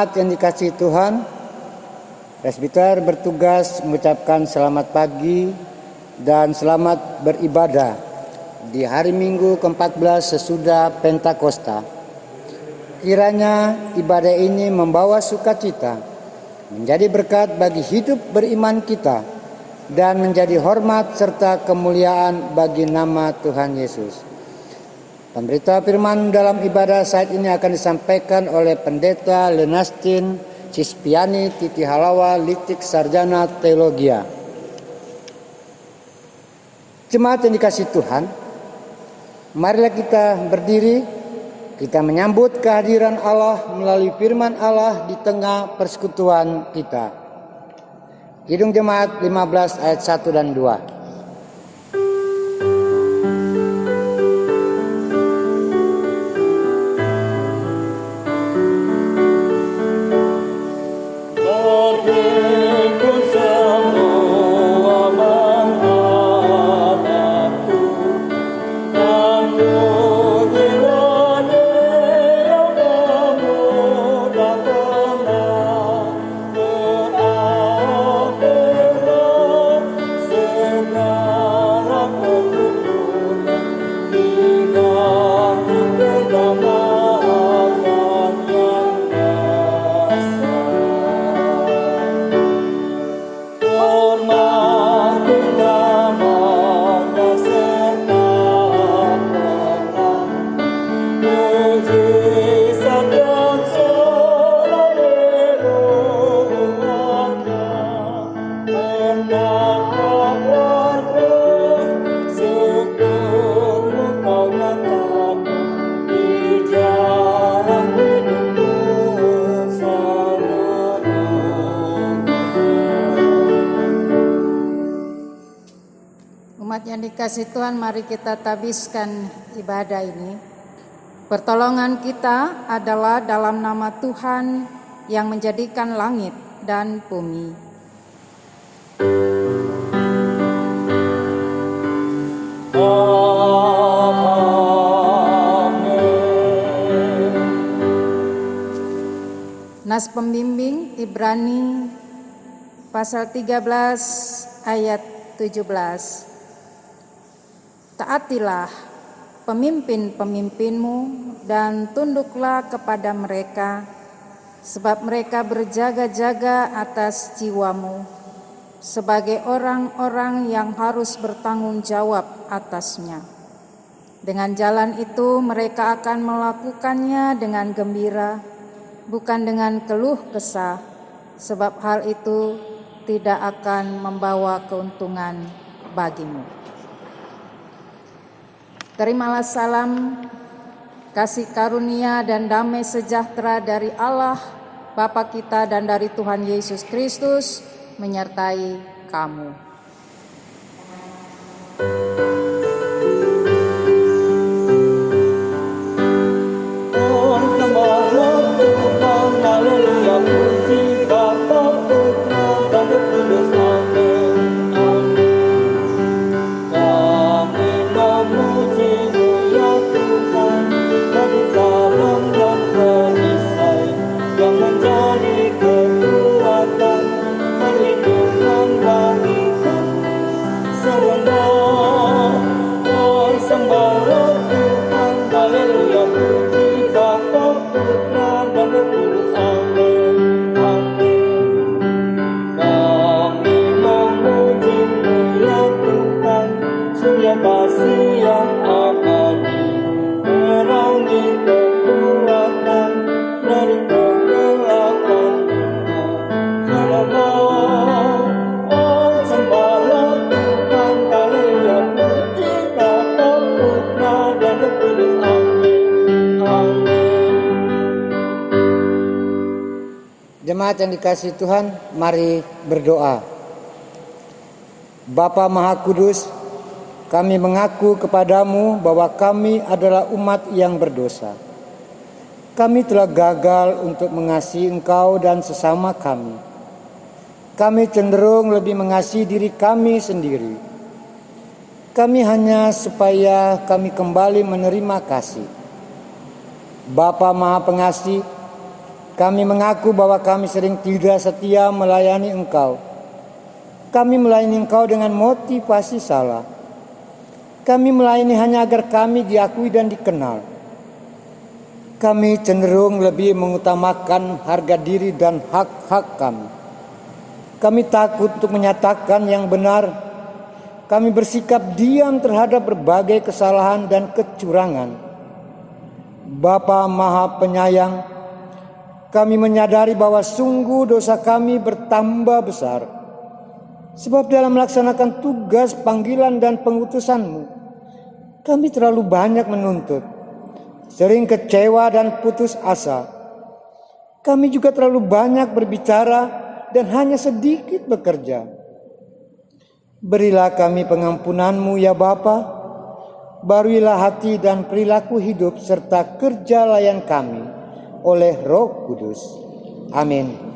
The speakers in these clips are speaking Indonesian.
Jemaat yang dikasihi Tuhan, presbiter bertugas mengucapkan selamat pagi dan selamat beribadah di hari Minggu ke-14 sesudah Pentakosta. Kiranya ibadah ini membawa sukacita, menjadi berkat bagi hidup beriman kita, dan menjadi hormat serta kemuliaan bagi nama Tuhan Yesus. Pemberita firman dalam ibadah saat ini akan disampaikan oleh Pendeta Lenastin Cispiani Titi Halawa, Litik Sarjana Teologia. Jemaat yang dikasihi Tuhan, marilah kita berdiri, kita menyambut kehadiran Allah melalui firman Allah di tengah persekutuan kita. Kidung Jemaat 15 ayat 1 dan 2. Kasih Tuhan, mari kita tabiskan ibadah ini. Pertolongan kita adalah dalam nama Tuhan yang menjadikan langit dan bumi. Nas pembimbing Ibrani pasal 13 ayat 17. Taatilah pemimpin-pemimpinmu dan tunduklah kepada mereka, sebab mereka berjaga-jaga atas jiwamu sebagai orang-orang yang harus bertanggung jawab atasnya. Dengan jalan itu mereka akan melakukannya dengan gembira, bukan dengan keluh kesah, sebab hal itu tidak akan membawa keuntungan bagimu. Terimalah salam, kasih karunia dan damai sejahtera dari Allah Bapa kita dan dari Tuhan Yesus Kristus menyertai kamu. Jemaat yang dikasihi Tuhan, mari berdoa. Bapa Maha Kudus, kami mengaku kepadamu bahwa kami adalah umat yang berdosa. Kami telah gagal untuk mengasihi Engkau dan sesama kami. Kami cenderung lebih mengasihi diri kami sendiri. Kami hanya supaya kami kembali menerima kasih. Bapa Maha Pengasih, Kami mengaku bahwa kami sering tidak setia melayani Engkau. Kami melayani Engkau dengan motivasi salah. Kami melayani hanya agar kami diakui dan dikenal. Kami cenderung lebih mengutamakan harga diri dan hak-hak kami. Kami takut untuk menyatakan yang benar. Kami bersikap diam terhadap berbagai kesalahan dan kecurangan. Bapa Maha Penyayang, kami menyadari bahwa sungguh dosa kami bertambah besar. Sebab dalam melaksanakan tugas panggilan dan pengutusan-Mu, kami terlalu banyak menuntut, sering kecewa dan putus asa. Kami juga terlalu banyak berbicara dan hanya sedikit bekerja. Berilah kami pengampunan-Mu ya Bapa. Baruilah hati dan perilaku hidup serta kerja layan kami oleh Roh Kudus. Amin.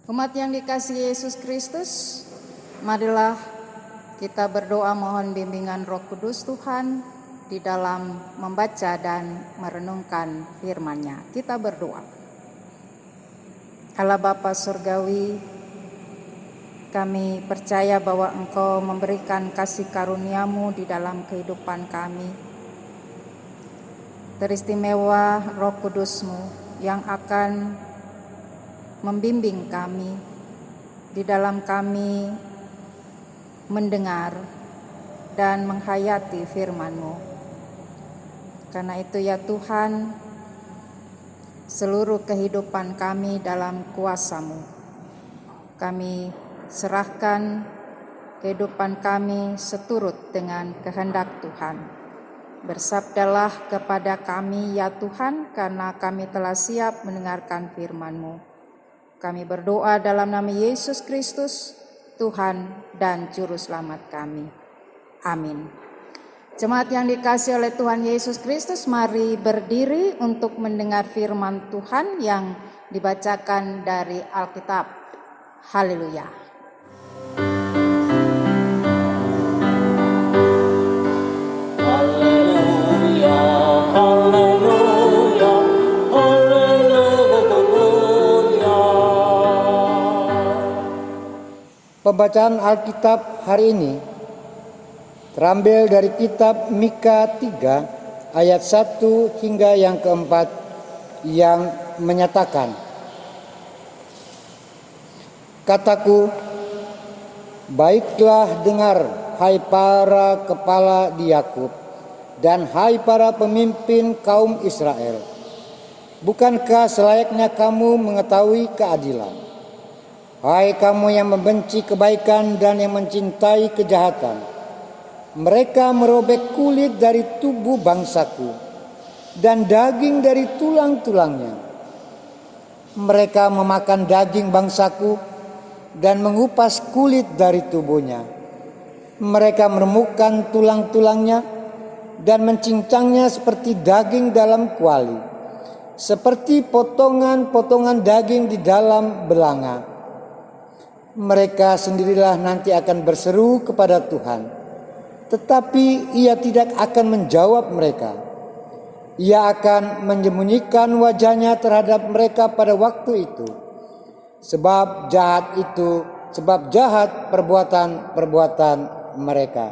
Umat yang dikasihi Yesus Kristus, marilah kita berdoa mohon bimbingan Roh Kudus Tuhan di dalam membaca dan merenungkan firman-Nya. Kita berdoa. Allah Bapa Surgawi, kami percaya bahwa Engkau memberikan kasih karunia-Mu di dalam kehidupan kami. Teristimewa Roh Kudus-Mu yang akan membimbing kami di dalam kami mendengar dan menghayati firman-Mu. Karena itu ya Tuhan, seluruh kehidupan kami dalam kuasa-Mu. Kami serahkan kehidupan kami seturut dengan kehendak Tuhan. Bersabdalah kepada kami ya Tuhan, karena kami telah siap mendengarkan firman-Mu. Kami berdoa dalam nama Yesus Kristus, Tuhan dan Juru Selamat kami. Amin. Jemaat yang dikasihi oleh Tuhan Yesus Kristus, mari berdiri untuk mendengar firman Tuhan yang dibacakan dari Alkitab. Haleluya. Pembacaan Alkitab hari ini terambil dari kitab Mika 3 ayat 1 hingga yang keempat yang menyatakan, "Kataku, baiklah dengar, hai para kepala di Yakub, dan hai para pemimpin kaum Israel. Bukankah selayaknya kamu mengetahui keadilan? Hai kamu yang membenci kebaikan dan yang mencintai kejahatan, mereka merobek kulit dari tubuh bangsaku dan daging dari tulang-tulangnya. Mereka memakan daging bangsaku dan mengupas kulit dari tubuhnya. Mereka meremukkan tulang-tulangnya dan mencincangnya seperti daging dalam kuali, seperti potongan-potongan daging di dalam belanga. Mereka sendirilah nanti akan berseru kepada Tuhan, tetapi Ia tidak akan menjawab mereka. Ia akan menyembunyikan wajahnya terhadap mereka pada waktu itu, sebab jahat perbuatan mereka.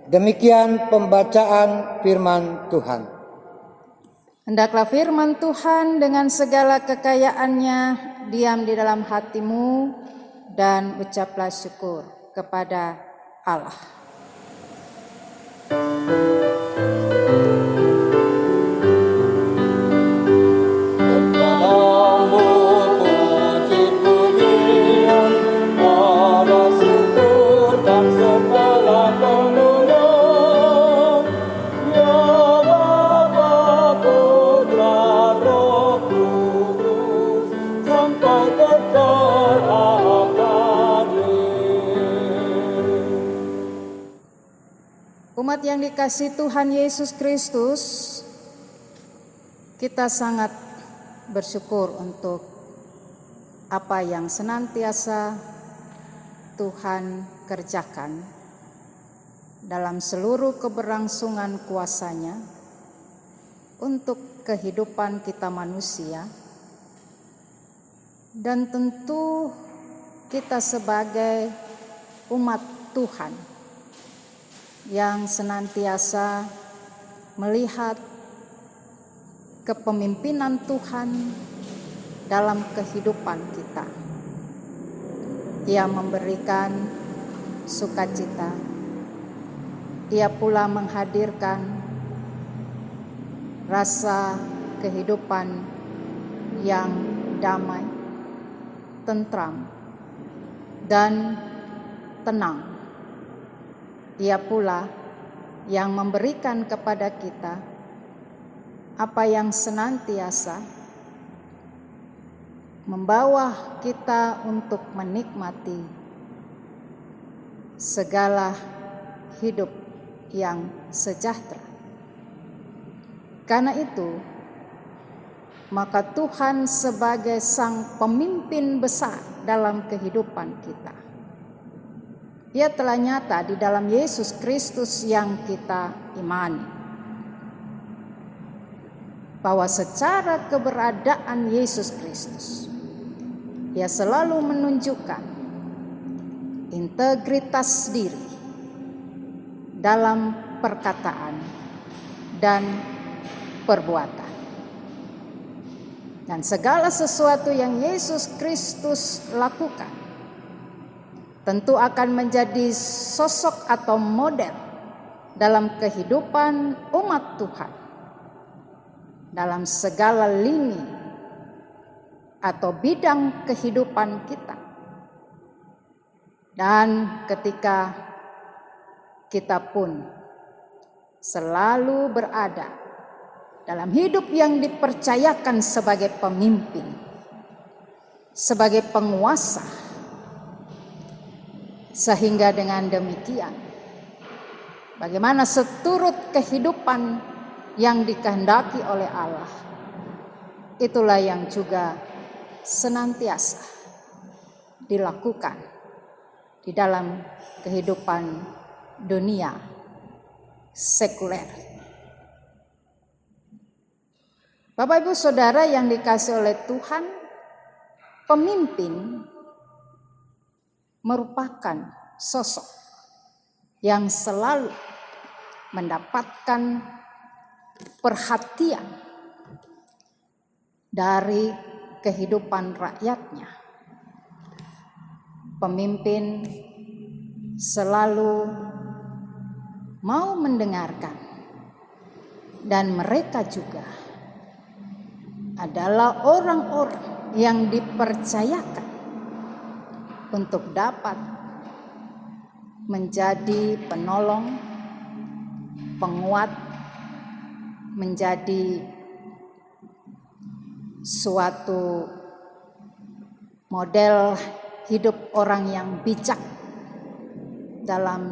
Demikian pembacaan firman Tuhan. Hendaklah firman Tuhan dengan segala kekayaannya diam di dalam hatimu, dan ucaplah syukur kepada Allah. Umat yang dikasihi Tuhan Yesus Kristus, kita sangat bersyukur untuk apa yang senantiasa Tuhan kerjakan dalam seluruh keberlangsungan kuasa-Nya untuk kehidupan kita manusia, dan tentu kita sebagai umat Tuhan yang senantiasa melihat kepemimpinan Tuhan dalam kehidupan kita. Ia memberikan sukacita, Ia pula menghadirkan rasa kehidupan yang damai, tentram, dan tenang. Ia pula yang memberikan kepada kita apa yang senantiasa membawa kita untuk menikmati segala hidup yang sejahtera. Karena itu, maka Tuhan sebagai Sang Pemimpin besar dalam kehidupan kita, Ia telah nyata di dalam Yesus Kristus yang kita imani. Bahwa secara keberadaan Yesus Kristus, Ia selalu menunjukkan integritas diri dalam perkataan dan perbuatan. Dan segala sesuatu yang Yesus Kristus lakukan tentu akan menjadi sosok atau model dalam kehidupan umat Tuhan dalam segala lini atau bidang kehidupan kita. Dan ketika kita pun selalu berada dalam hidup yang dipercayakan sebagai pemimpin, sebagai penguasa, sehingga dengan demikian, bagaimana seturut kehidupan yang dikehendaki oleh Allah, itulah yang juga senantiasa dilakukan di dalam kehidupan dunia sekuler. Bapak Ibu Saudara yang dikasihi oleh Tuhan, pemimpin merupakan sosok yang selalu mendapatkan perhatian dari kehidupan rakyatnya. Pemimpin selalu mau mendengarkan, dan mereka juga adalah orang-orang yang dipercayakan untuk dapat menjadi penolong, penguat, menjadi suatu model hidup orang yang bijak dalam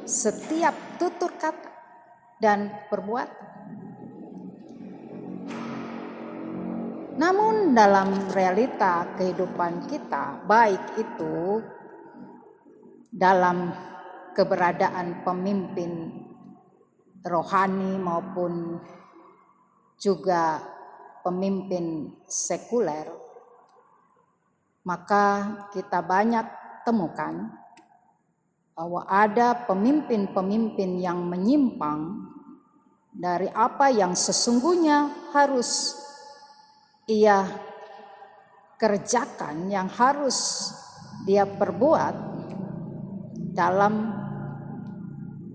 setiap tutur kata dan perbuatan. Namun dalam realita kehidupan kita, baik itu dalam keberadaan pemimpin rohani maupun juga pemimpin sekuler, maka kita banyak temukan bahwa ada pemimpin-pemimpin yang menyimpang dari apa yang sesungguhnya harus ia kerjakan, yang harus dia perbuat dalam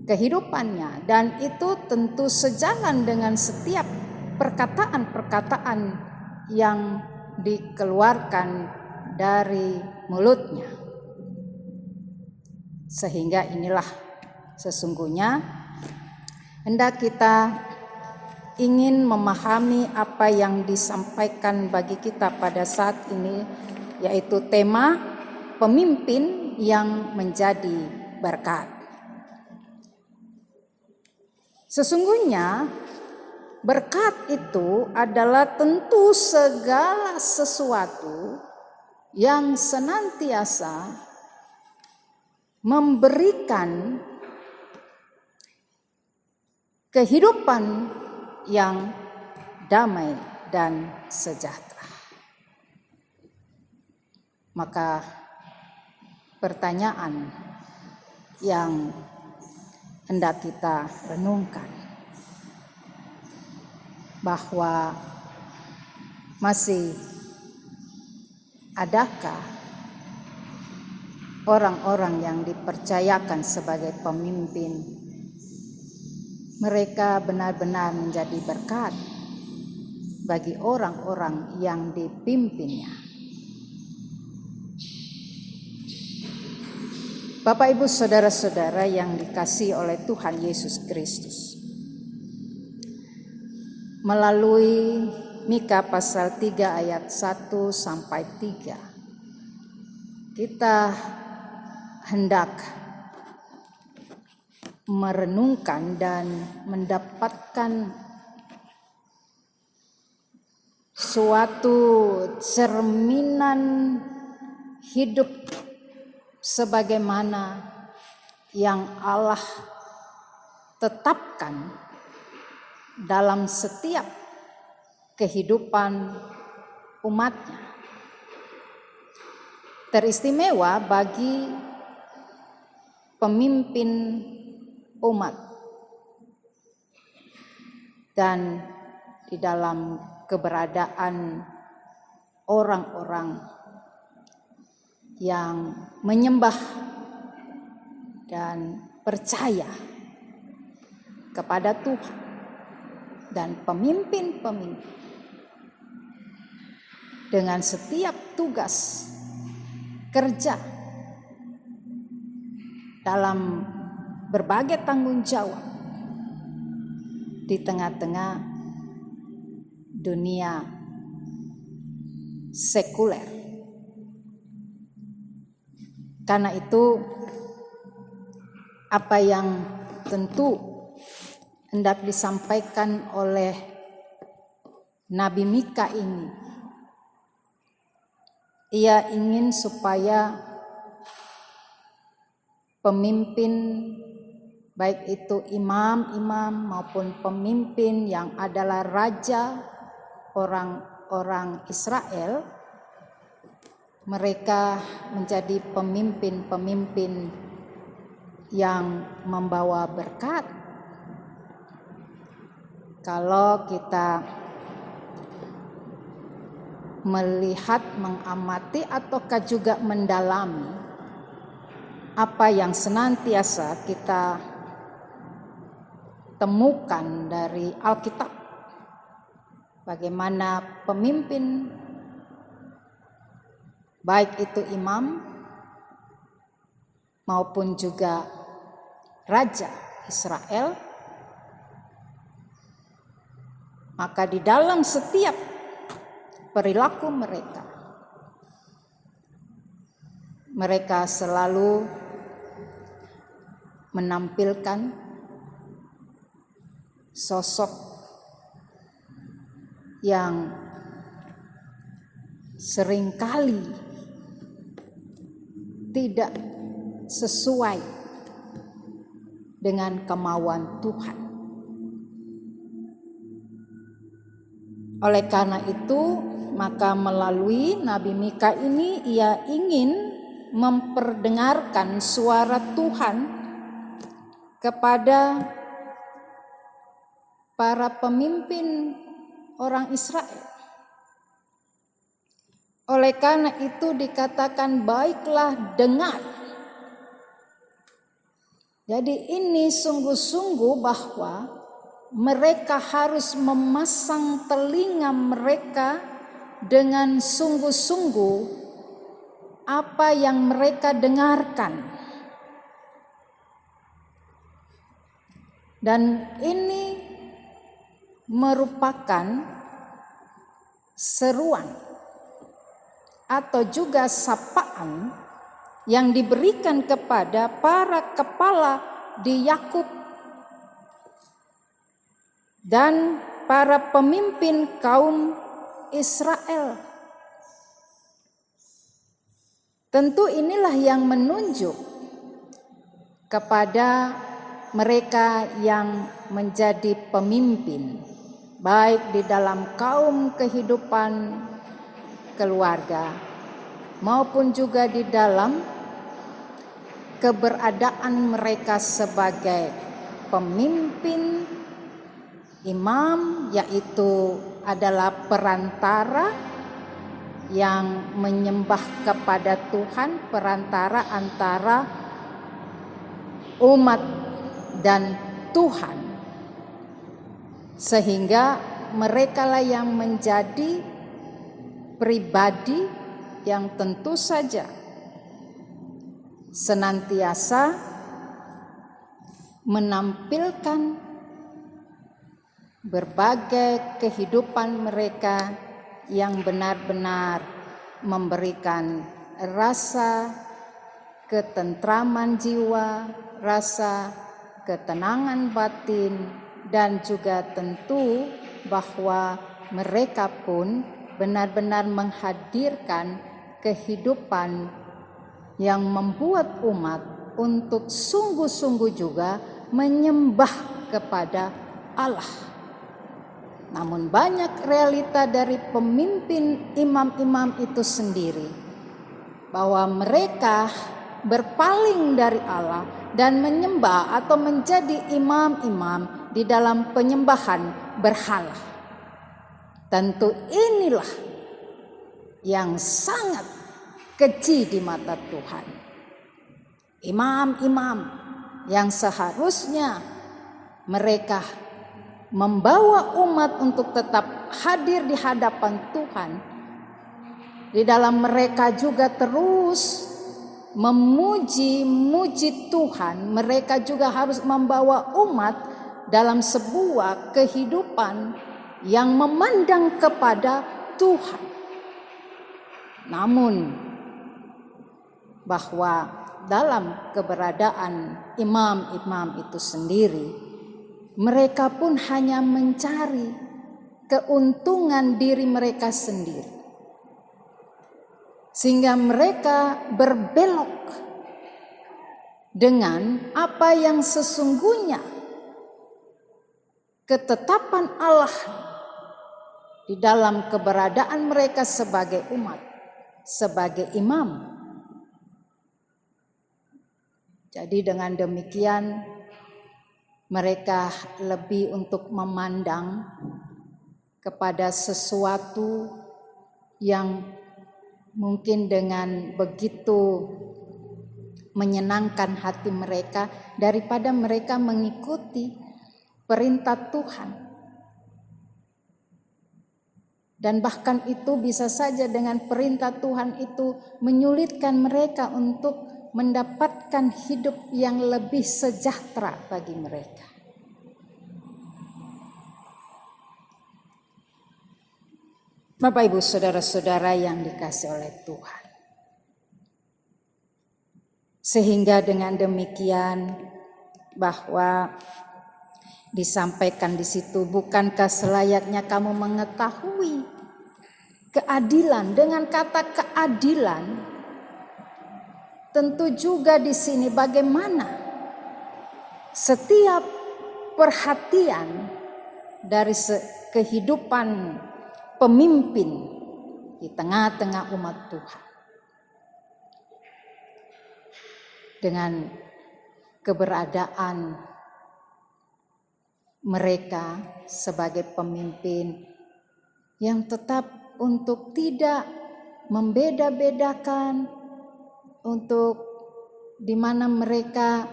kehidupannya, dan itu tentu sejalan dengan setiap perkataan-perkataan yang dikeluarkan dari mulutnya. Sehingga inilah sesungguhnya hendak kita ingin memahami apa yang disampaikan bagi kita pada saat ini, yaitu tema pemimpin yang menjadi berkat. Sesungguhnya berkat itu adalah tentu segala sesuatu yang senantiasa memberikan kehidupan yang damai dan sejahtera. Maka pertanyaan yang hendak kita renungkan, bahwa masih adakah orang-orang yang dipercayakan sebagai pemimpin, mereka benar-benar menjadi berkat bagi orang-orang yang dipimpinnya. Bapak, Ibu, saudara-saudara yang dikasihi oleh Tuhan Yesus Kristus, melalui Mika pasal 3 ayat 1 sampai 3, kita hendak merenungkan dan mendapatkan suatu cerminan hidup sebagaimana yang Allah tetapkan dalam setiap kehidupan umatnya. Teristimewa bagi pemimpin umat dan di dalam keberadaan orang-orang yang menyembah dan percaya kepada Tuhan, dan pemimpin-pemimpin dengan setiap tugas kerja dalam berbagai tanggung jawab di tengah-tengah dunia sekuler. Karena itu, apa yang tentu hendak disampaikan oleh Nabi Mika ini, ia ingin supaya pemimpin, baik itu imam-imam maupun pemimpin yang adalah raja orang-orang Israel, mereka menjadi pemimpin-pemimpin yang membawa berkat. Kalau kita melihat, mengamati, ataukah juga mendalami apa yang senantiasa kita temukan dari Alkitab, bagaimana pemimpin, baik itu imam maupun juga raja Israel, maka di dalam setiap perilaku mereka mereka selalu menampilkan sosok yang seringkali tidak sesuai dengan kemauan Tuhan. Oleh karena itu, maka melalui Nabi Mika ini ia ingin memperdengarkan suara Tuhan kepada para pemimpin orang Israel. Oleh karena itu dikatakan, baiklah dengar. Jadi ini sungguh-sungguh bahwa mereka harus memasang telinga mereka dengan sungguh-sungguh apa yang mereka dengarkan. Dan ini merupakan seruan atau juga sapaan yang diberikan kepada para kepala di Yakub dan para pemimpin kaum Israel. Tentu inilah yang menunjuk kepada mereka yang menjadi pemimpin, baik di dalam kaum kehidupan keluarga maupun juga di dalam keberadaan mereka sebagai pemimpin, imam, yaitu adalah perantara yang menyembah kepada Tuhan, perantara antara umat dan Tuhan, sehingga merekalah yang menjadi pribadi yang tentu saja senantiasa menampilkan berbagai kehidupan mereka yang benar-benar memberikan rasa ketentraman jiwa, rasa ketenangan batin, dan juga tentu bahwa mereka pun benar-benar menghadirkan kehidupan yang membuat umat untuk sungguh-sungguh juga menyembah kepada Allah. Namun banyak realita dari pemimpin imam-imam itu sendiri, bahwa mereka berpaling dari Allah dan menyembah atau menjadi imam-imam di dalam penyembahan berhala. Tentu inilah yang sangat keji di mata Tuhan. Imam-imam yang seharusnya mereka membawa umat untuk tetap hadir di hadapan Tuhan, di dalam mereka juga terus memuji Tuhan, mereka juga harus membawa umat dalam sebuah kehidupan yang memandang kepada Tuhan. Namun bahwa dalam keberadaan imam-imam itu sendiri, mereka pun hanya mencari keuntungan diri mereka sendiri, sehingga mereka berbelok dengan apa yang sesungguhnya ketetapan Allah di dalam keberadaan mereka sebagai umat, sebagai imam. Jadi dengan demikian mereka lebih untuk memandang kepada sesuatu yang mungkin dengan begitu menyenangkan hati mereka daripada mereka mengikuti perintah Tuhan. Dan bahkan itu bisa saja dengan perintah Tuhan itu menyulitkan mereka untuk mendapatkan hidup yang lebih sejahtera bagi mereka. Bapak Ibu saudara-saudara yang dikasihi oleh Tuhan, Sehingga dengan demikian bahwa disampaikan di situ, bukankah selayaknya kamu mengetahui keadilan? Dengan kata keadilan, tentu juga di sini bagaimana setiap perhatian dari kehidupan pemimpin di tengah-tengah umat Tuhan. Dengan keberadaan mereka sebagai pemimpin yang tetap untuk tidak membeda-bedakan, untuk di mana mereka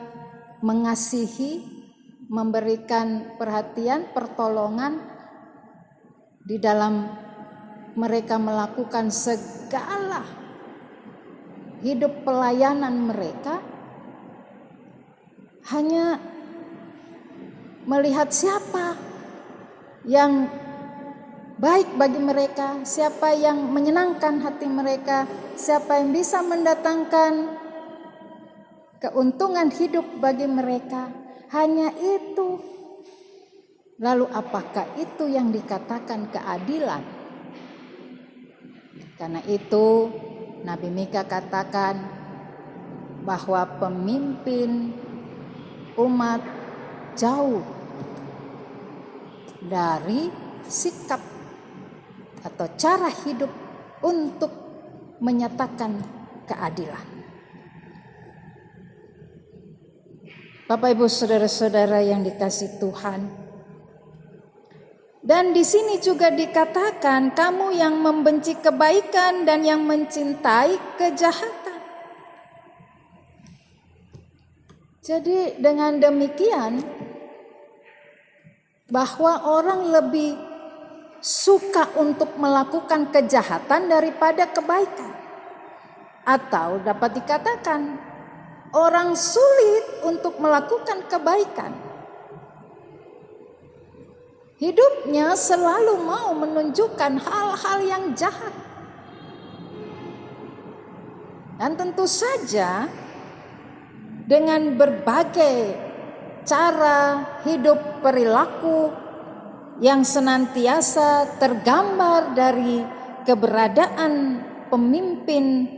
mengasihi, memberikan perhatian, pertolongan di dalam mereka melakukan segala hidup pelayanan mereka, hanya melihat siapa yang baik bagi mereka, siapa yang menyenangkan hati mereka, siapa yang bisa mendatangkan keuntungan hidup bagi mereka. Hanya itu. Lalu apakah itu yang dikatakan keadilan? Karena itu Nabi Mika katakan bahwa pemimpin umat jauh dari sikap atau cara hidup untuk menyatakan keadilan. Bapak Ibu saudara-saudara yang dikasihi Tuhan, dan di sini juga dikatakan kamu yang membenci kebaikan dan yang mencintai kejahatan. Jadi dengan demikian bahwa orang lebih suka untuk melakukan kejahatan daripada kebaikan. Atau dapat dikatakan orang sulit untuk melakukan kebaikan. Hidupnya selalu mau menunjukkan hal-hal yang jahat. Dan tentu saja dengan berbagai cara hidup perilaku yang senantiasa tergambar dari keberadaan pemimpin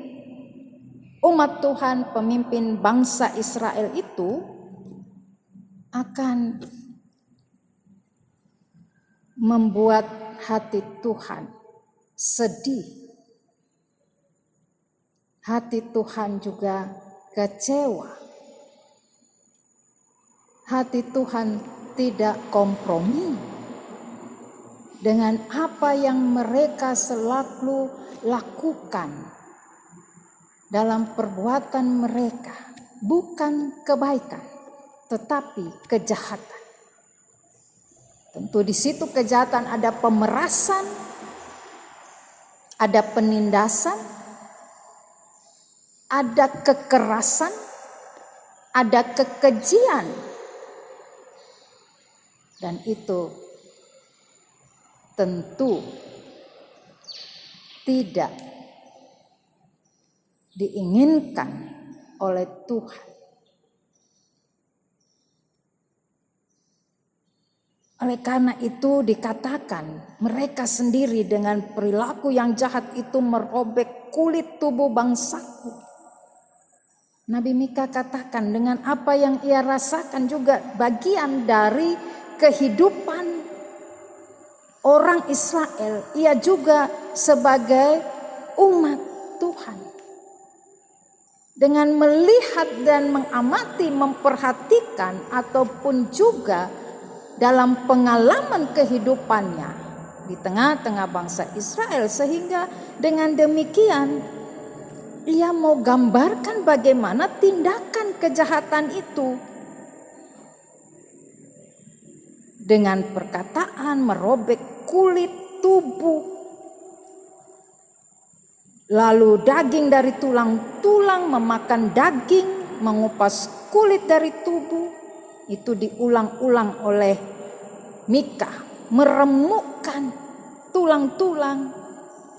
umat Tuhan, pemimpin bangsa Israel itu akan membuat hati Tuhan sedih. Hati Tuhan juga kecewa. Hati Tuhan tidak kompromi dengan apa yang mereka selalu lakukan dalam perbuatan mereka. Bukan kebaikan, tetapi kejahatan. Tentu di situ kejahatan ada pemerasan, ada penindasan, ada kekerasan, ada kekejian. Dan itu tentu tidak diinginkan oleh Tuhan. Oleh karena itu dikatakan mereka sendiri dengan perilaku yang jahat itu merobek kulit tubuh bangsaku. Nabi Mika katakan dengan apa yang ia rasakan juga bagian dari kehidupan orang Israel. Ia juga sebagai umat Tuhan. Dengan melihat dan mengamati, memperhatikan ataupun juga dalam pengalaman kehidupannya di tengah-tengah bangsa Israel, sehingga dengan demikian ia mau gambarkan bagaimana tindakan kejahatan itu dengan perkataan merobek kulit tubuh, lalu daging dari tulang-tulang, memakan daging, mengupas kulit dari tubuh. Itu diulang-ulang oleh Mika, meremukkan tulang-tulang,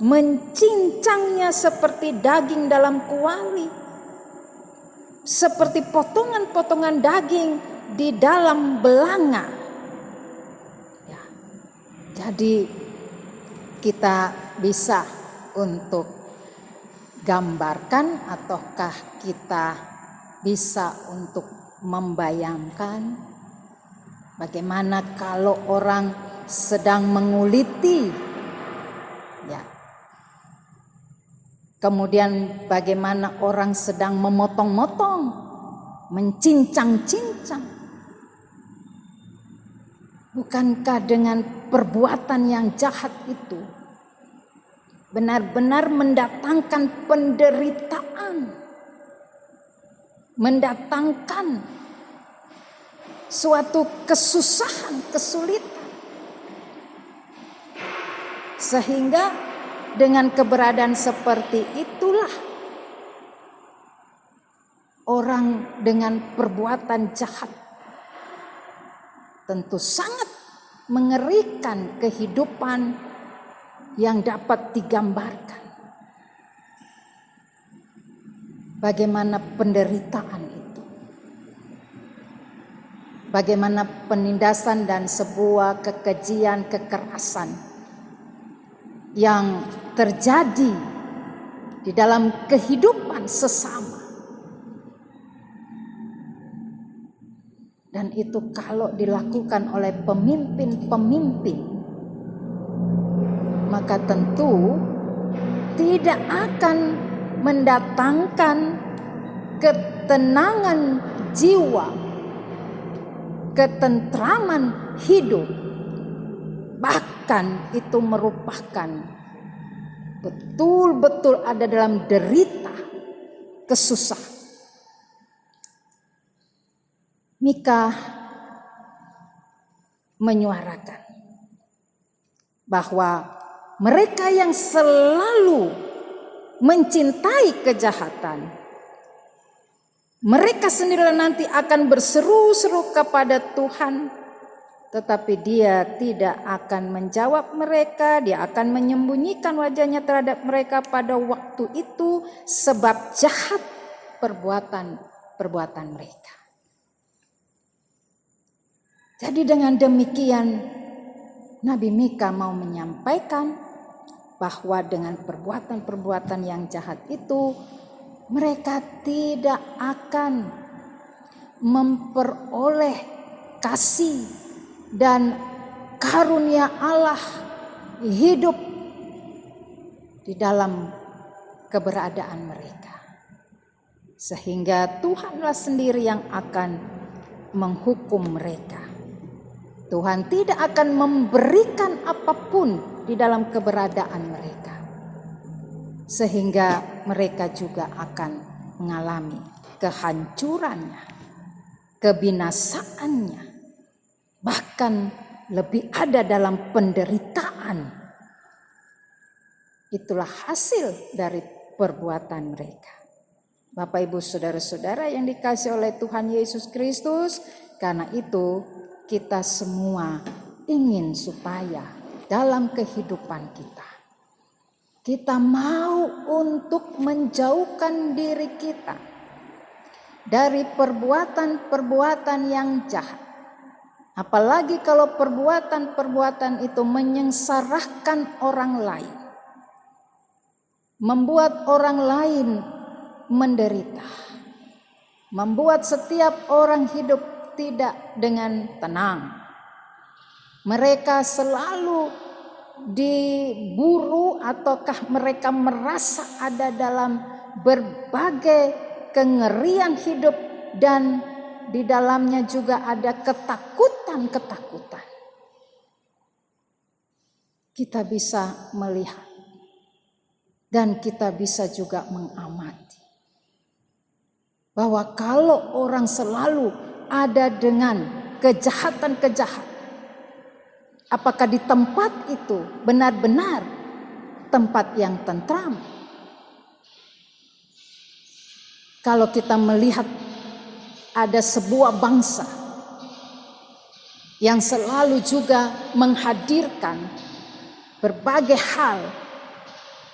mencincangnya seperti daging dalam kuali. seperti potongan-potongan daging di dalam belanga. Ya, jadi kita bisa untuk gambarkan ataukah kita bisa untuk membayangkan bagaimana kalau orang sedang menguliti, ya. Kemudian bagaimana orang sedang memotong-motong, mencincang-cincang. Bukankah dengan perbuatan yang jahat itu benar-benar mendatangkan penderitaan, mendatangkan suatu kesusahan, kesulitan. Sehingga dengan keberadaan seperti itulah orang dengan perbuatan jahat tentu sangat mengerikan kehidupan yang dapat digambarkan. Bagaimana penderitaan itu, bagaimana penindasan dan sebuah kekejian, kekerasan yang terjadi di dalam kehidupan sesama. Dan itu kalau dilakukan oleh pemimpin-pemimpin, maka tentu tidak akan mendatangkan ketenangan jiwa, ketentraman hidup. Bahkan itu merupakan betul-betul ada dalam derita, kesusahan. Mika menyuarakan bahwa mereka yang selalu mencintai kejahatan, mereka sendiri nanti akan berseru-seru kepada Tuhan, tetapi Dia tidak akan menjawab mereka. Dia akan menyembunyikan wajahnya terhadap mereka pada waktu itu, sebab jahat perbuatan mereka. Jadi dengan demikian Nabi Mika mau menyampaikan bahwa dengan perbuatan-perbuatan yang jahat itu mereka tidak akan memperoleh kasih dan karunia Allah hidup di dalam keberadaan mereka. Sehingga Tuhanlah sendiri yang akan menghukum mereka. Tuhan tidak akan memberikan apapun di dalam keberadaan mereka. Sehingga mereka juga akan mengalami kehancurannya, kebinasaannya. Bahkan lebih ada dalam penderitaan. Itulah hasil dari perbuatan mereka. Bapak, Ibu, saudara-saudara yang dikasihi oleh Tuhan Yesus Kristus, karena itu kita semua ingin supaya dalam kehidupan kita mau untuk menjauhkan diri kita dari perbuatan-perbuatan yang jahat. Apalagi kalau perbuatan-perbuatan itu menyengsarakan orang lain, membuat orang lain menderita, membuat setiap orang hidup tidak dengan tenang. Mereka selalu diburu ataukah mereka merasa ada dalam berbagai kengerian hidup, dan di dalamnya juga ada ketakutan. Kita bisa melihat dan kita bisa juga mengamati bahwa kalau orang selalu ada dengan kejahatan-kejahatan, apakah di tempat itu benar-benar tempat yang tentram? Kalau kita melihat ada sebuah bangsa yang selalu juga menghadirkan berbagai hal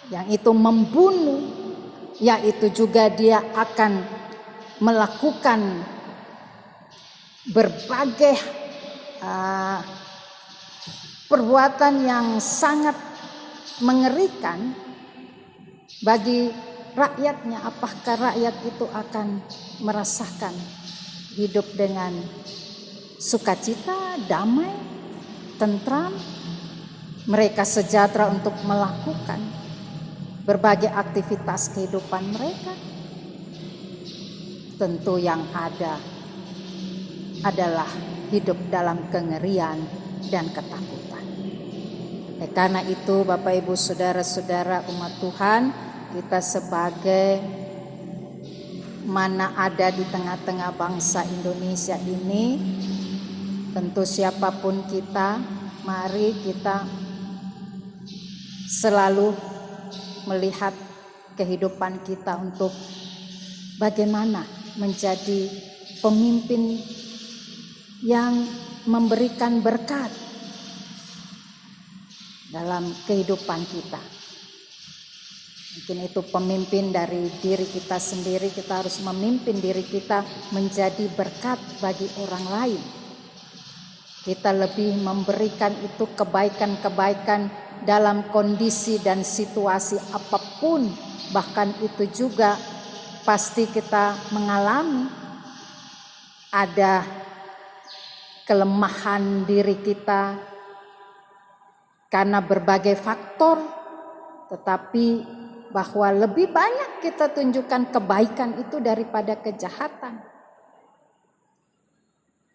yang itu membunuh, yaitu juga dia akan melakukan berbagai perbuatan yang sangat mengerikan bagi rakyatnya, apakah rakyat itu akan merasakan hidup dengan sukacita, damai, tentram, mereka sejahtera untuk melakukan berbagai aktivitas kehidupan mereka? Tentu yang ada adalah hidup dalam kengerian dan ketakutan. Karena itu Bapak Ibu Saudara-saudara umat Tuhan, kita sebagai mana ada di tengah-tengah bangsa Indonesia ini, tentu siapapun kita, mari kita selalu melihat kehidupan kita untuk bagaimana menjadi pemimpin yang memberikan berkat dalam kehidupan kita. Mungkin itu pemimpin dari diri kita sendiri, kita harus memimpin diri kita menjadi berkat bagi orang lain. Kita lebih memberikan itu kebaikan-kebaikan dalam kondisi dan situasi apapun, bahkan itu juga pasti kita mengalami ada kelemahan diri kita karena berbagai faktor, tetapi bahwa lebih banyak kita tunjukkan kebaikan itu daripada kejahatan.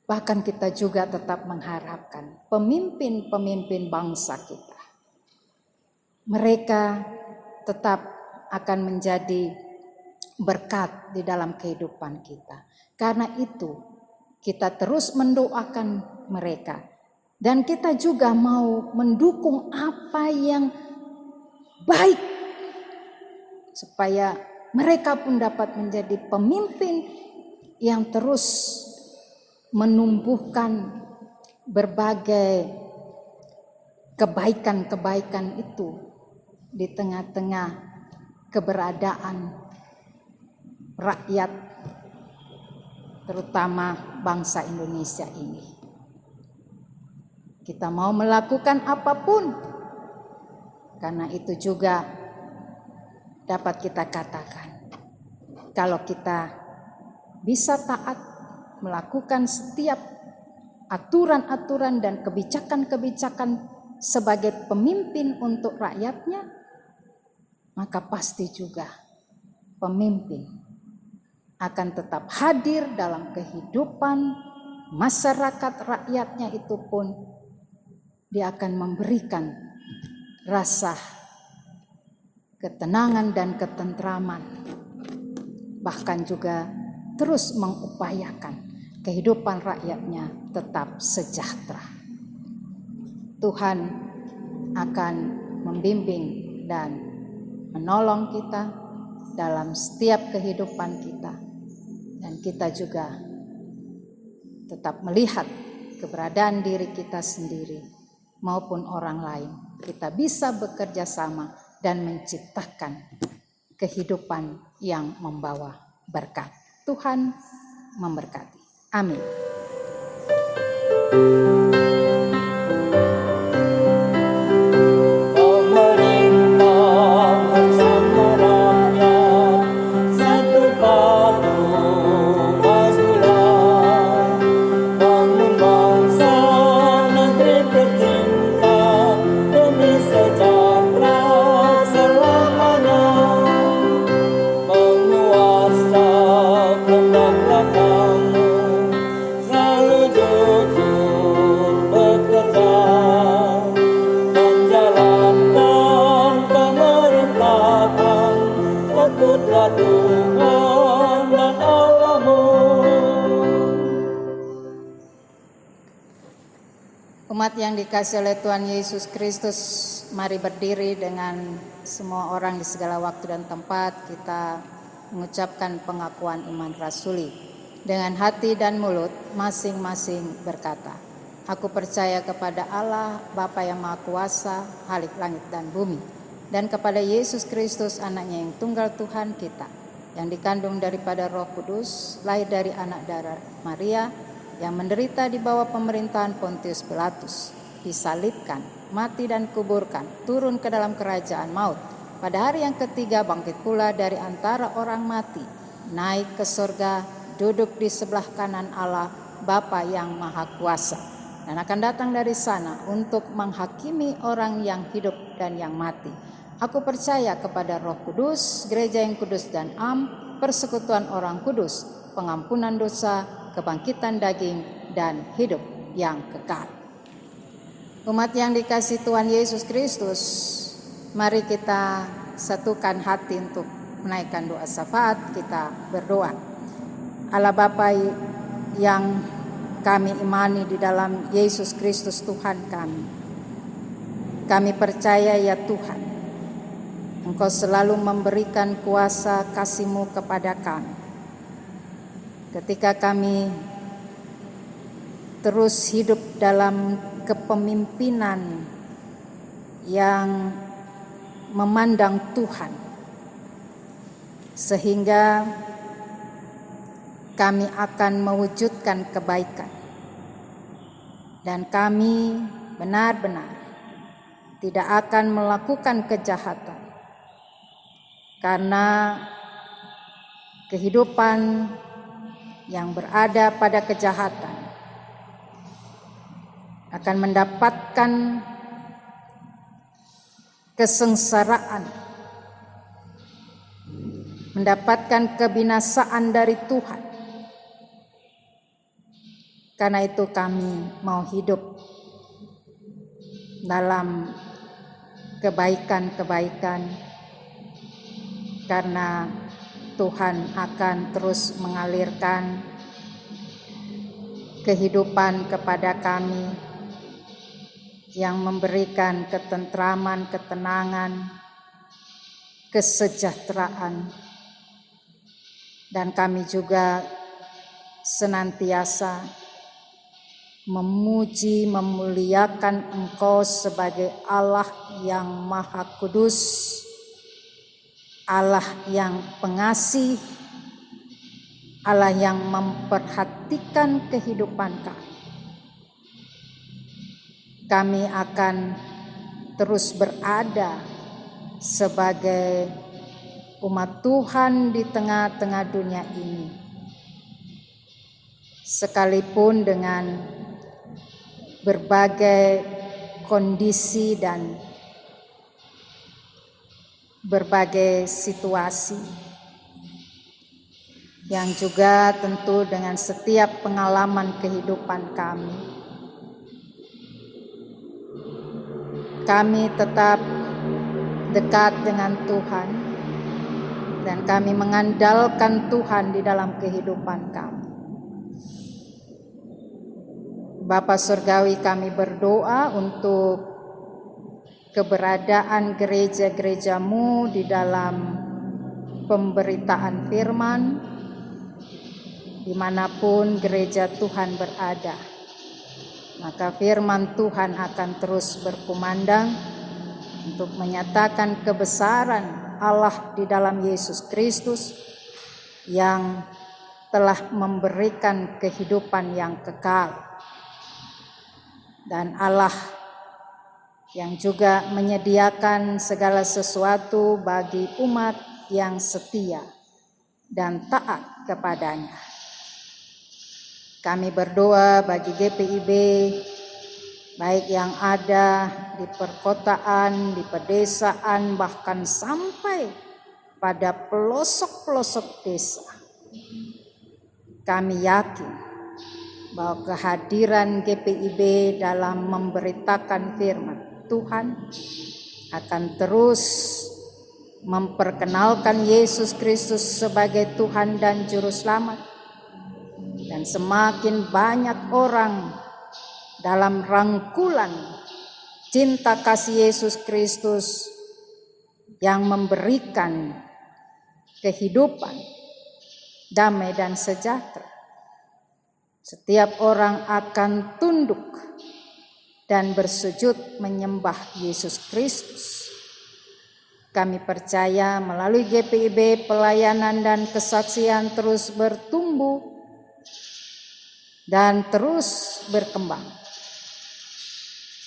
Bahkan kita juga tetap mengharapkan pemimpin-pemimpin bangsa kita, mereka tetap akan menjadi berkat di dalam kehidupan kita. Karena itu kita terus mendoakan mereka, dan kita juga mau mendukung apa yang baik supaya mereka pun dapat menjadi pemimpin yang terus menumbuhkan berbagai kebaikan-kebaikan itu di tengah-tengah keberadaan rakyat, terutama bangsa Indonesia ini. Kita mau melakukan apapun, karena itu juga dapat kita katakan, kalau kita bisa taat melakukan setiap aturan-aturan dan kebijakan-kebijakan sebagai pemimpin untuk rakyatnya, maka pasti juga pemimpin akan tetap hadir dalam kehidupan masyarakat rakyatnya, itu pun dia akan memberikan rasa ketenangan dan ketentraman, bahkan juga terus mengupayakan kehidupan rakyatnya tetap sejahtera. Tuhan akan membimbing dan menolong kita dalam setiap kehidupan kita, dan kita juga tetap melihat keberadaan diri kita sendiri maupun orang lain. Kita bisa bekerja sama dan menciptakan kehidupan yang membawa berkat. Tuhan memberkati. Amin. Umat yang dikasihi oleh Tuhan Yesus Kristus, mari berdiri dengan semua orang di segala waktu dan tempat. Kita mengucapkan pengakuan iman rasuli. Dengan hati dan mulut masing-masing berkata, aku percaya kepada Allah, Bapa yang Maha Kuasa, Khalik langit dan bumi, dan kepada Yesus Kristus, anaknya yang tunggal Tuhan kita, yang dikandung daripada Roh Kudus, lahir dari anak darah Maria, yang menderita di bawah pemerintahan Pontius Pilatus, disalibkan, mati dan kuburkan, turun ke dalam kerajaan maut. Pada hari yang ketiga bangkit pula dari antara orang mati, naik ke surga, duduk di sebelah kanan Allah Bapa yang Maha Kuasa, dan akan datang dari sana untuk menghakimi orang yang hidup dan yang mati. Aku percaya kepada Roh Kudus, gereja yang kudus dan am, persekutuan orang kudus, pengampunan dosa, kebangkitan daging, dan hidup yang kekal. Umat yang dikasihi Tuhan Yesus Kristus, mari kita satukan hati untuk menaikkan doa syafaat. Kita berdoa. Allah Bapa yang kami imani di dalam Yesus Kristus Tuhan kami percaya ya Tuhan, Engkau selalu memberikan kuasa kasih-Mu kepada kami. Ketika kami terus hidup dalam kepemimpinan yang memandang Tuhan, sehingga kami akan mewujudkan kebaikan, dan kami benar-benar tidak akan melakukan kejahatan, karena kehidupan yang berada pada kejahatan akan mendapatkan kesengsaraan, mendapatkan kebinasaan dari Tuhan. Karena itu kami mau hidup dalam kebaikan-kebaikan, karena Tuhan akan terus mengalirkan kehidupan kepada kami yang memberikan ketentraman, ketenangan, kesejahteraan, dan kami juga senantiasa memuji, memuliakan Engkau sebagai Allah yang Maha Kudus, Allah yang pengasih, Allah yang memperhatikan kehidupan kami. Kami akan terus berada sebagai umat Tuhan di tengah-tengah dunia ini, sekalipun dengan berbagai kondisi dan berbagai situasi, yang juga tentu dengan setiap pengalaman kehidupan kami tetap dekat dengan Tuhan, dan kami mengandalkan Tuhan di dalam kehidupan kami. Bapa Surgawi, kami berdoa untuk keberadaan gereja-gereja-Mu di dalam pemberitaan firman, dimanapun gereja Tuhan berada. Maka firman Tuhan akan terus berkumandang untuk menyatakan kebesaran Allah di dalam Yesus Kristus yang telah memberikan kehidupan yang kekal, dan Allah yang juga menyediakan segala sesuatu bagi umat yang setia dan taat kepadanya. Kami berdoa bagi GPIB, baik yang ada di perkotaan, di pedesaan, bahkan sampai pada pelosok-pelosok desa. Kami yakin bahwa kehadiran GPIB dalam memberitakan firman Tuhan akan terus memperkenalkan Yesus Kristus sebagai Tuhan dan Juru Selamat, dan semakin banyak orang dalam rangkulan cinta kasih Yesus Kristus yang memberikan kehidupan, damai dan sejahtera. Setiap orang akan tunduk dan bersujud menyembah Yesus Kristus Kami percaya melalui GPIB pelayanan dan kesaksian terus bertumbuh dan terus berkembang.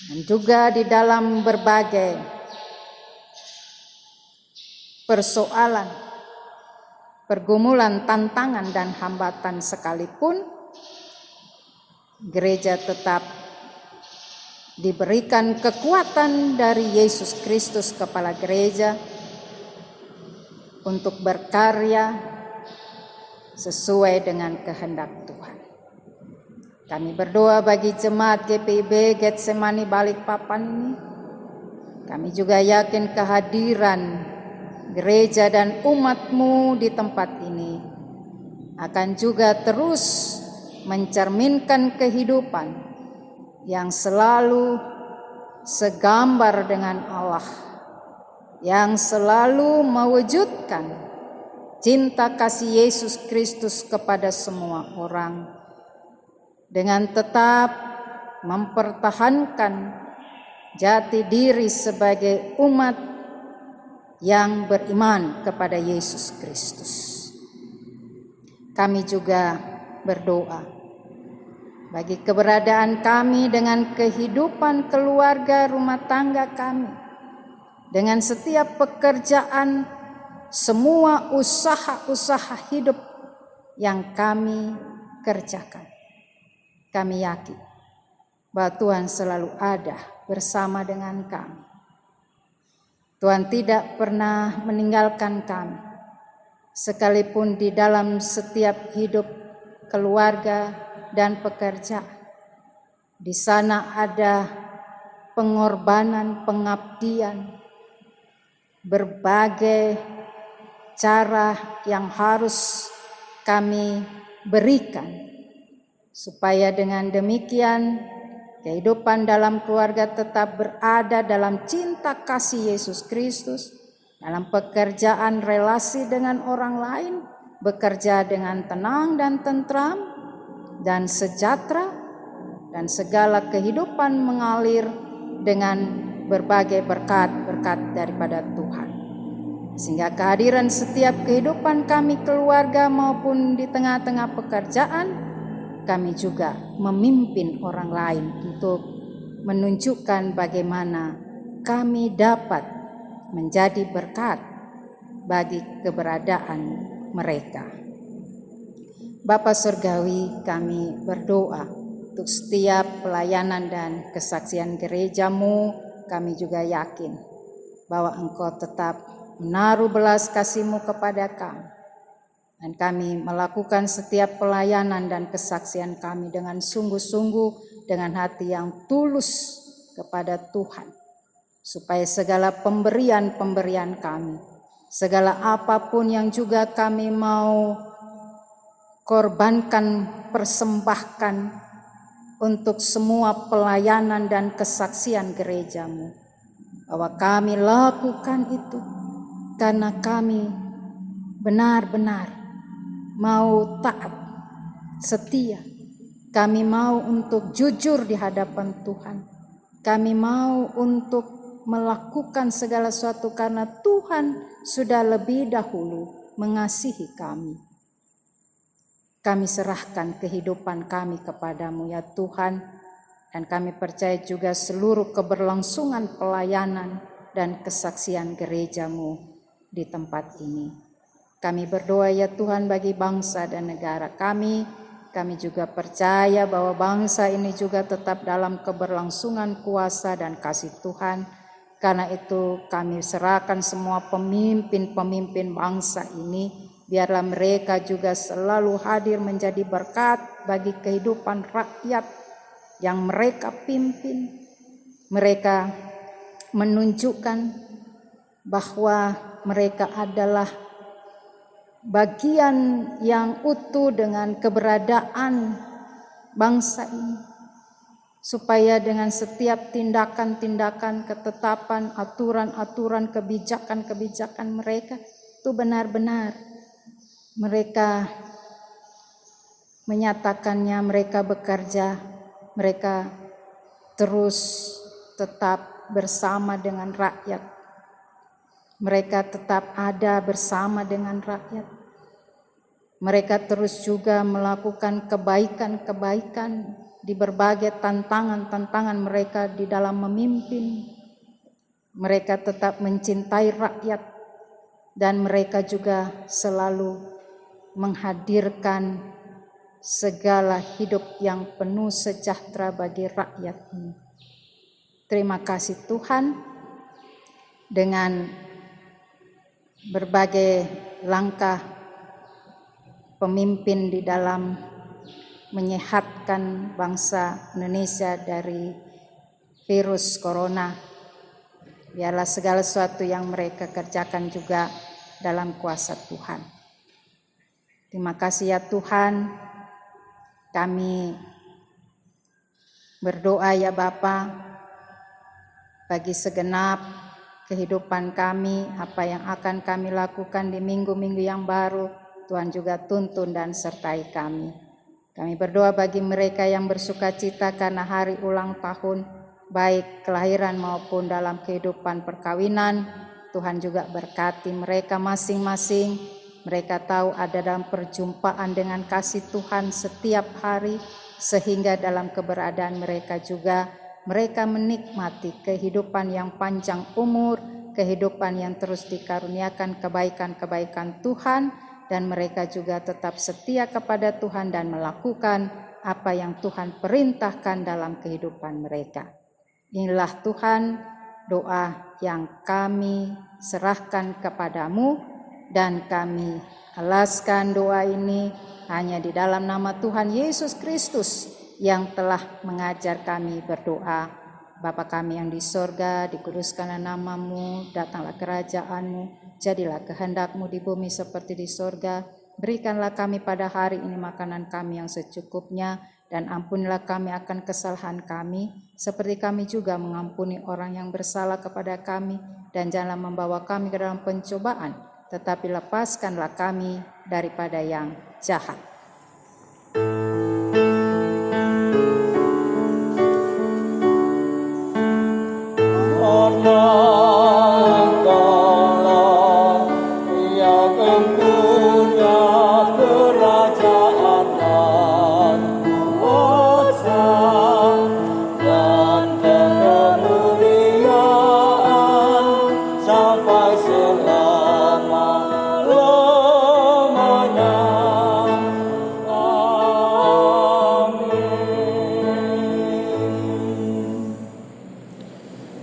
Dan juga di dalam berbagai persoalan, pergumulan, tantangan dan hambatan sekalipun, gereja tetap diberikan kekuatan dari Yesus Kristus Kepala Gereja untuk berkarya sesuai dengan kehendak Tuhan. Kami berdoa bagi jemaat GPIB Getsemani Balikpapan ini. Kami juga yakin kehadiran gereja dan umat-Mu di tempat ini akan juga terus mencerminkan kehidupan yang selalu segambar dengan Allah, yang selalu mewujudkan cinta kasih Yesus Kristus kepada semua orang, dengan tetap mempertahankan jati diri sebagai umat yang beriman kepada Yesus Kristus. Kami juga berdoa bagi keberadaan kami dengan kehidupan keluarga rumah tangga kami, dengan setiap pekerjaan, semua usaha-usaha hidup yang kami kerjakan. Kami yakin bahwa Tuhan selalu ada bersama dengan kami. Tuhan tidak pernah meninggalkan kami, sekalipun di dalam setiap hidup keluarga dan pekerjaan. Di sana ada pengorbanan, pengabdian, berbagai cara yang harus kami berikan, supaya dengan demikian kehidupan dalam keluarga tetap berada dalam cinta kasih Yesus Kristus, dalam pekerjaan relasi dengan orang lain, bekerja dengan tenang dan tentram dan sejahtera, dan segala kehidupan mengalir dengan berbagai berkat-berkat daripada Tuhan. Sehingga kehadiran setiap kehidupan kami keluarga maupun di tengah-tengah pekerjaan, kami juga memimpin orang lain untuk menunjukkan bagaimana kami dapat menjadi berkat bagi keberadaan mereka. Bapa Surgawi, kami berdoa untuk setiap pelayanan dan kesaksian gereja-Mu. Kami juga yakin bahwa Engkau tetap menaruh belas kasih-Mu kepada kami. Dan kami melakukan setiap pelayanan dan kesaksian kami dengan sungguh-sungguh, dengan hati yang tulus kepada Tuhan. Supaya segala pemberian-pemberian kami, segala apapun yang juga kami mau korbankan, persembahkan untuk semua pelayanan dan kesaksian gereja-Mu, bahwa kami lakukan itu karena kami benar-benar mau taat, setia. Kami mau untuk jujur di hadapan Tuhan. Kami mau untuk melakukan segala sesuatu karena Tuhan sudah lebih dahulu mengasihi kami. Kami serahkan kehidupan kami kepadamu ya Tuhan, dan kami percaya juga seluruh keberlangsungan pelayanan dan kesaksian gereja-Mu di tempat ini. Kami berdoa ya Tuhan bagi bangsa dan negara kami. Kami juga percaya bahwa bangsa ini juga tetap dalam keberlangsungan kuasa dan kasih Tuhan. Karena itu kami serahkan semua pemimpin-pemimpin bangsa ini. Biarlah mereka juga selalu hadir menjadi berkat bagi kehidupan rakyat yang mereka pimpin. Mereka menunjukkan bahwa mereka adalah bagian yang utuh dengan keberadaan bangsa ini. Supaya dengan setiap tindakan-tindakan, ketetapan, aturan-aturan, kebijakan-kebijakan mereka itu benar-benar mereka menyatakannya, mereka bekerja, mereka terus tetap bersama dengan rakyat mereka tetap ada bersama dengan rakyat. Mereka terus juga melakukan kebaikan-kebaikan di berbagai tantangan-tantangan mereka di dalam memimpin. Mereka tetap mencintai rakyat dan mereka juga selalu menghadirkan segala hidup yang penuh sejahtera bagi rakyat ini. Terima kasih Tuhan, dengan berbagai langkah pemimpin di dalam menyehatkan bangsa Indonesia dari virus corona, biarlah segala sesuatu yang mereka kerjakan juga dalam kuasa Tuhan. Terima kasih ya Tuhan, kami berdoa ya Bapa, bagi segenap kehidupan kami, apa yang akan kami lakukan di minggu-minggu yang baru, Tuhan juga tuntun dan sertai kami. Kami berdoa bagi mereka yang bersuka cita karena hari ulang tahun, baik kelahiran maupun dalam kehidupan perkawinan. Tuhan juga berkati mereka masing-masing. Mereka tahu ada dalam perjumpaan dengan kasih Tuhan setiap hari, sehingga dalam keberadaan mereka juga mereka menikmati kehidupan yang panjang umur, kehidupan yang terus dikaruniakan kebaikan-kebaikan Tuhan, dan mereka juga tetap setia kepada Tuhan dan melakukan apa yang Tuhan perintahkan dalam kehidupan mereka. Inilah Tuhan doa yang kami serahkan kepadamu, dan kami alaskan doa ini hanya di dalam nama Tuhan Yesus Kristus yang telah mengajar kami berdoa. Bapa kami yang di sorga, dikuduskanlah namamu, datanglah kerajaanmu, jadilah kehendakmu di bumi seperti di sorga. Berikanlah kami pada hari ini makanan kami yang secukupnya, dan ampunilah kami akan kesalahan kami, seperti kami juga mengampuni orang yang bersalah kepada kami, dan janganlah membawa kami ke dalam pencobaan, tetapi lepaskanlah kami daripada yang jahat.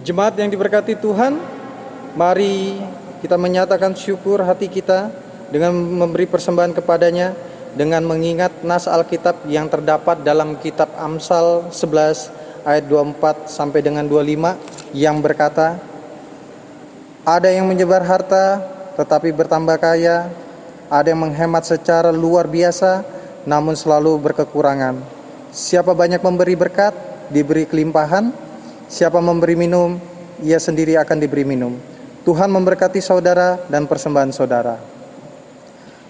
Jemaat yang diberkati Tuhan, mari kita menyatakan syukur hati kita dengan memberi persembahan kepadanya, dengan mengingat nas Alkitab yang terdapat dalam kitab Amsal 11 ayat 24 sampai dengan 25 yang berkata, ada yang menyebar harta tetapi bertambah kaya, ada yang menghemat secara luar biasa namun selalu berkekurangan. Siapa banyak memberi berkat, diberi kelimpahan. Siapa memberi minum, ia sendiri akan diberi minum. Tuhan memberkati saudara dan persembahan saudara.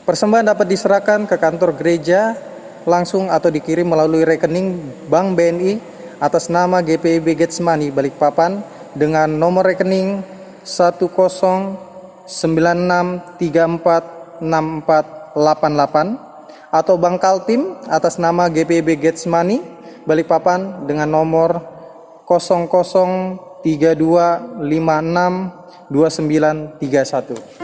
Persembahan dapat diserahkan ke kantor gereja langsung atau dikirim melalui rekening Bank BNI atas nama GPIB Getsemani Balikpapan dengan nomor rekening 1096346488, atau Bank Kaltim atas nama GPIB Getsemani Balikpapan dengan nomor 0032562931.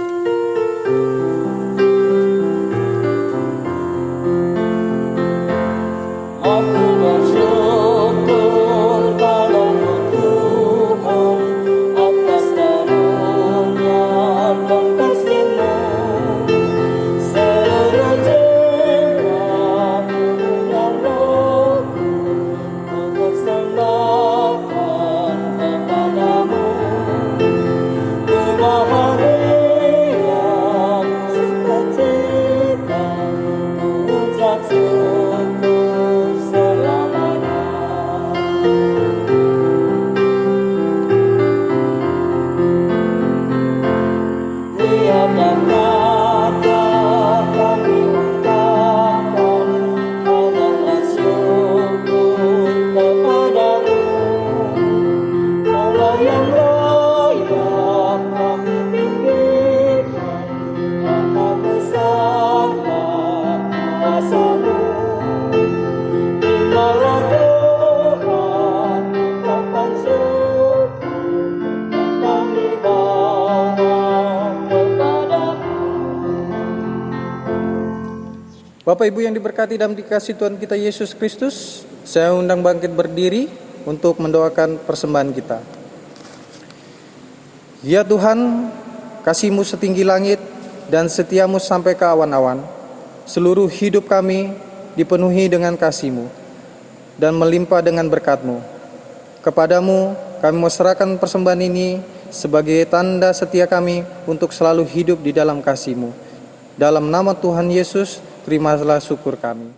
Mohon Bapak Ibu yang diberkati dan dikasihi Tuhan kita Yesus Kristus, saya undang bangkit berdiri untuk mendoakan persembahan kita. Ya Tuhan, kasih-Mu setinggi langit dan setia-Mu sampai ke awan-awan. Seluruh hidup kami dipenuhi dengan kasih-Mu dan melimpah dengan berkat-Mu. Kepadamu kami menyerahkan persembahan ini sebagai tanda setia kami untuk selalu hidup di dalam kasih-Mu. Dalam nama Tuhan Yesus, terimalah syukur kami.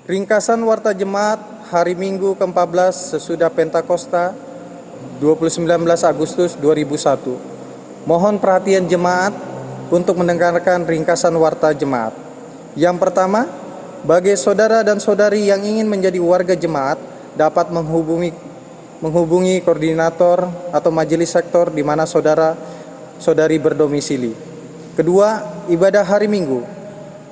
Ringkasan Warta Jemaat hari Minggu ke-14 sesudah Pentakosta 19 Agustus 2001. Mohon perhatian jemaat untuk mendengarkan ringkasan Warta Jemaat. Yang pertama, bagi saudara dan saudari yang ingin menjadi warga jemaat dapat menghubungi koordinator atau majelis sektor di mana saudara-saudari berdomisili. Kedua, ibadah hari Minggu.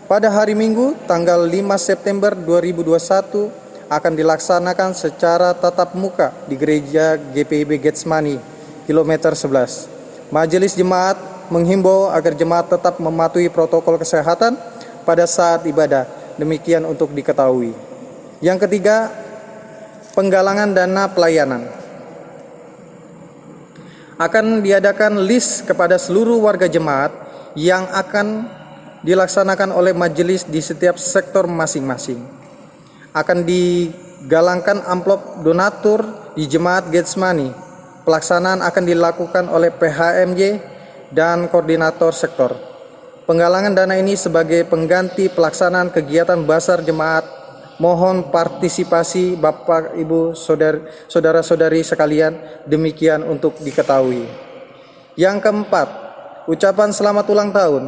Pada hari Minggu, tanggal 5 September 2021 akan dilaksanakan secara tatap muka di Gereja GPIB Getsemani, kilometer 11. Majelis Jemaat menghimbau agar jemaat tetap mematuhi protokol kesehatan pada saat ibadah, demikian untuk diketahui. Yang ketiga, penggalangan dana pelayanan. Akan diadakan list kepada seluruh warga jemaat yang akan dilaksanakan oleh majelis di setiap sektor masing-masing. Akan digalangkan amplop donatur di Jemaat Getsemani. Pelaksanaan akan dilakukan oleh PHMJ dan koordinator sektor. Penggalangan dana ini sebagai pengganti pelaksanaan kegiatan basar jemaat. Mohon partisipasi Bapak, Ibu, saudara-saudari sekalian, demikian untuk diketahui. Yang keempat, ucapan selamat ulang tahun.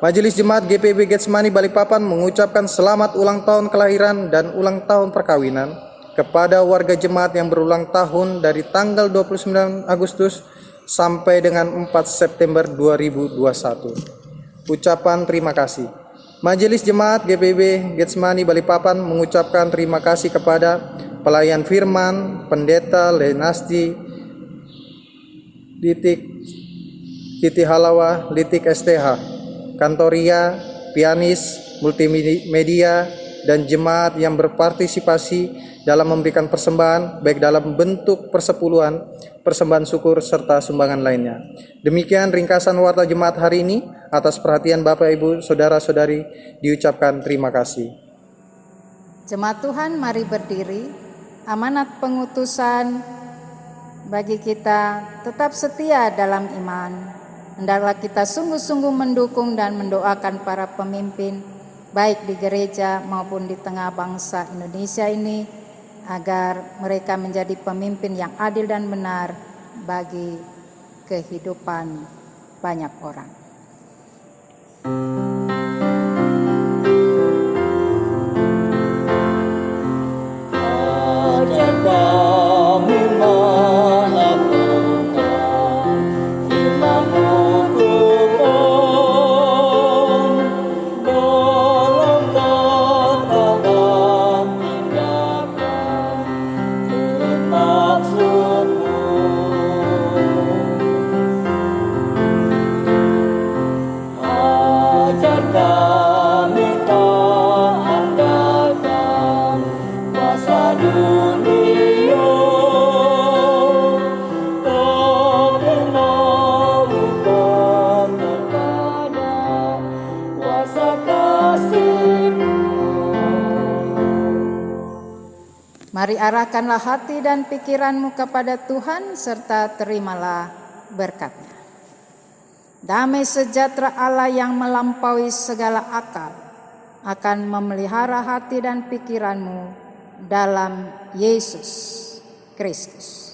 Majelis Jemaat GPIB Getsemani Balikpapan mengucapkan selamat ulang tahun kelahiran dan ulang tahun perkawinan kepada warga jemaat yang berulang tahun dari tanggal 29 Agustus sampai dengan 4 September 2021. Ucapan terima kasih. Majelis Jemaat GPIB Getsemani Balikpapan mengucapkan terima kasih kepada pelayan firman, pendeta Lenasti, Litik Kiti Halawa, Litik STH, Kantoria, pianis, multimedia, dan jemaat yang berpartisipasi dalam memberikan persembahan baik dalam bentuk persepuluhan, persembahan syukur, serta sumbangan lainnya. Demikian ringkasan Warta Jemaat hari ini. Atas perhatian Bapak, Ibu, saudara-saudari, diucapkan terima kasih. Jemaat Tuhan, mari berdiri. Amanat pengutusan bagi kita tetap setia dalam iman. Hendaklah kita sungguh-sungguh mendukung dan mendoakan para pemimpin, baik di gereja maupun di tengah bangsa Indonesia ini, agar mereka menjadi pemimpin yang adil dan benar bagi kehidupan banyak orang. Mari arahkanlah hati dan pikiranmu kepada Tuhan serta terimalah berkat-Nya. Damai sejahtera Allah yang melampaui segala akal akan memelihara hati dan pikiranmu dalam Yesus Kristus.